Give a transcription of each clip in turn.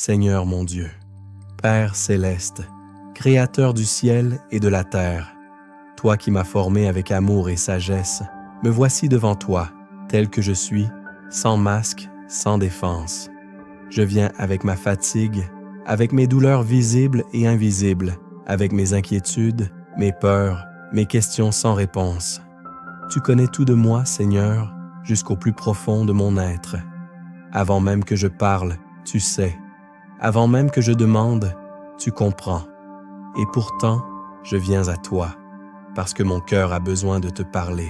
Seigneur mon Dieu, Père céleste, Créateur du ciel et de la terre, toi qui m'as formé avec amour et sagesse, me voici devant toi, tel que je suis, sans masque, sans défense. Je viens avec ma fatigue, avec mes douleurs visibles et invisibles, avec mes inquiétudes, mes peurs, mes questions sans réponse. Tu connais tout de moi, Seigneur, jusqu'au plus profond de mon être. Avant même que je parle, tu sais. Avant même que je demande, tu comprends. Et pourtant, je viens à toi, parce que mon cœur a besoin de te parler.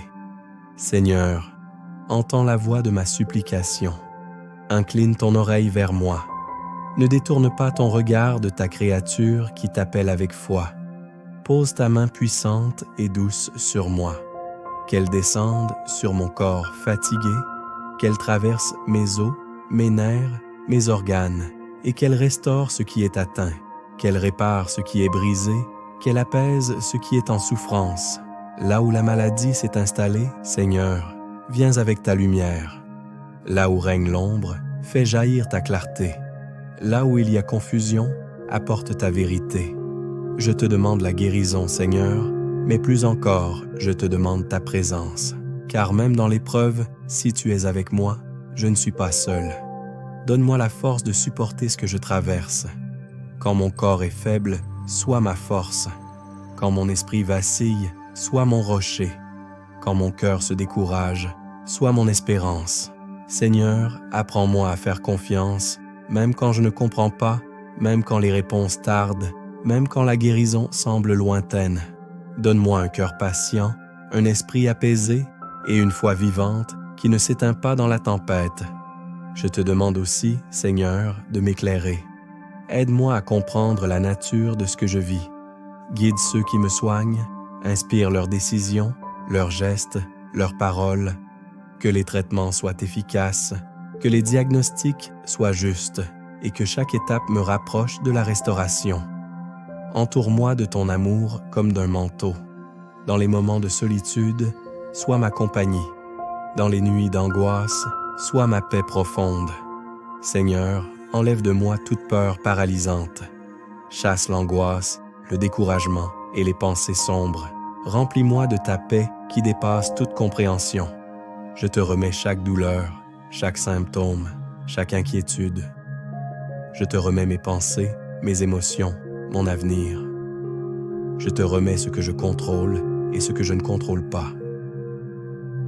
Seigneur, entends la voix de ma supplication. Incline ton oreille vers moi. Ne détourne pas ton regard de ta créature qui t'appelle avec foi. Pose ta main puissante et douce sur moi. Qu'elle descende sur mon corps fatigué, qu'elle traverse mes os, mes nerfs, mes organes, et qu'elle restaure ce qui est atteint, qu'elle répare ce qui est brisé, qu'elle apaise ce qui est en souffrance. Là où la maladie s'est installée, Seigneur, viens avec ta lumière. Là où règne l'ombre, fais jaillir ta clarté. Là où il y a confusion, apporte ta vérité. Je te demande la guérison, Seigneur, mais plus encore, je te demande ta présence. Car même dans l'épreuve, si tu es avec moi, je ne suis pas seul. Donne-moi la force de supporter ce que je traverse. Quand mon corps est faible, sois ma force. Quand mon esprit vacille, sois mon rocher. Quand mon cœur se décourage, sois mon espérance. Seigneur, apprends-moi à faire confiance, même quand je ne comprends pas, même quand les réponses tardent, même quand la guérison semble lointaine. Donne-moi un cœur patient, un esprit apaisé et une foi vivante qui ne s'éteint pas dans la tempête. Je te demande aussi, Seigneur, de m'éclairer. Aide-moi à comprendre la nature de ce que je vis. Guide ceux qui me soignent, inspire leurs décisions, leurs gestes, leurs paroles. Que les traitements soient efficaces, que les diagnostics soient justes et que chaque étape me rapproche de la restauration. Entoure-moi de ton amour comme d'un manteau. Dans les moments de solitude, sois ma compagnie. Dans les nuits d'angoisse, sois ma paix profonde. Seigneur, enlève de moi toute peur paralysante. Chasse l'angoisse, le découragement et les pensées sombres. Remplis-moi de ta paix qui dépasse toute compréhension. Je te remets chaque douleur, chaque symptôme, chaque inquiétude. Je te remets mes pensées, mes émotions, mon avenir. Je te remets ce que je contrôle et ce que je ne contrôle pas.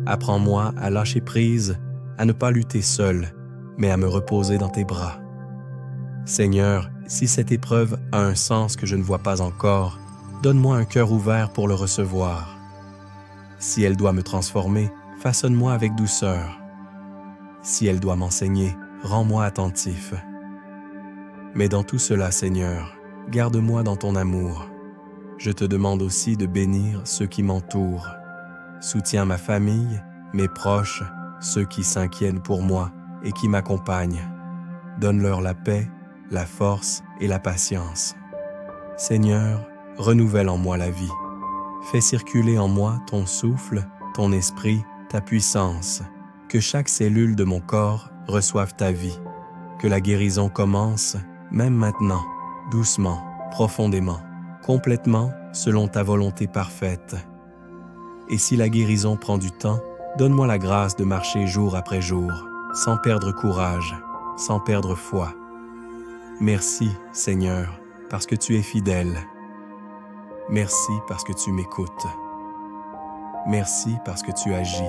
Apprends-moi à lâcher prise, à ne pas lutter seul, mais à me reposer dans tes bras. Seigneur, si cette épreuve a un sens que je ne vois pas encore, donne-moi un cœur ouvert pour le recevoir. Si elle doit me transformer, façonne-moi avec douceur. Si elle doit m'enseigner, rends-moi attentif. Mais dans tout cela, Seigneur, garde-moi dans ton amour. Je te demande aussi de bénir ceux qui m'entourent. Soutiens ma famille, mes proches, ceux qui s'inquiètent pour moi et qui m'accompagnent. Donne-leur la paix, la force et la patience. Seigneur, renouvelle en moi la vie. Fais circuler en moi ton souffle, ton esprit, ta puissance. Que chaque cellule de mon corps reçoive ta vie. Que la guérison commence, même maintenant, doucement, profondément, complètement, selon ta volonté parfaite. Et si la guérison prend du temps, donne-moi la grâce de marcher jour après jour, sans perdre courage, sans perdre foi. Merci, Seigneur, parce que tu es fidèle. Merci parce que tu m'écoutes. Merci parce que tu agis,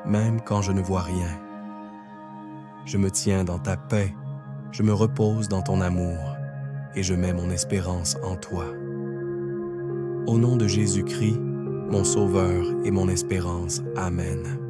même quand je ne vois rien. Je me tiens dans ta paix, je me repose dans ton amour, et je mets mon espérance en toi. Au nom de Jésus-Christ, mon Sauveur et mon espérance. Amen.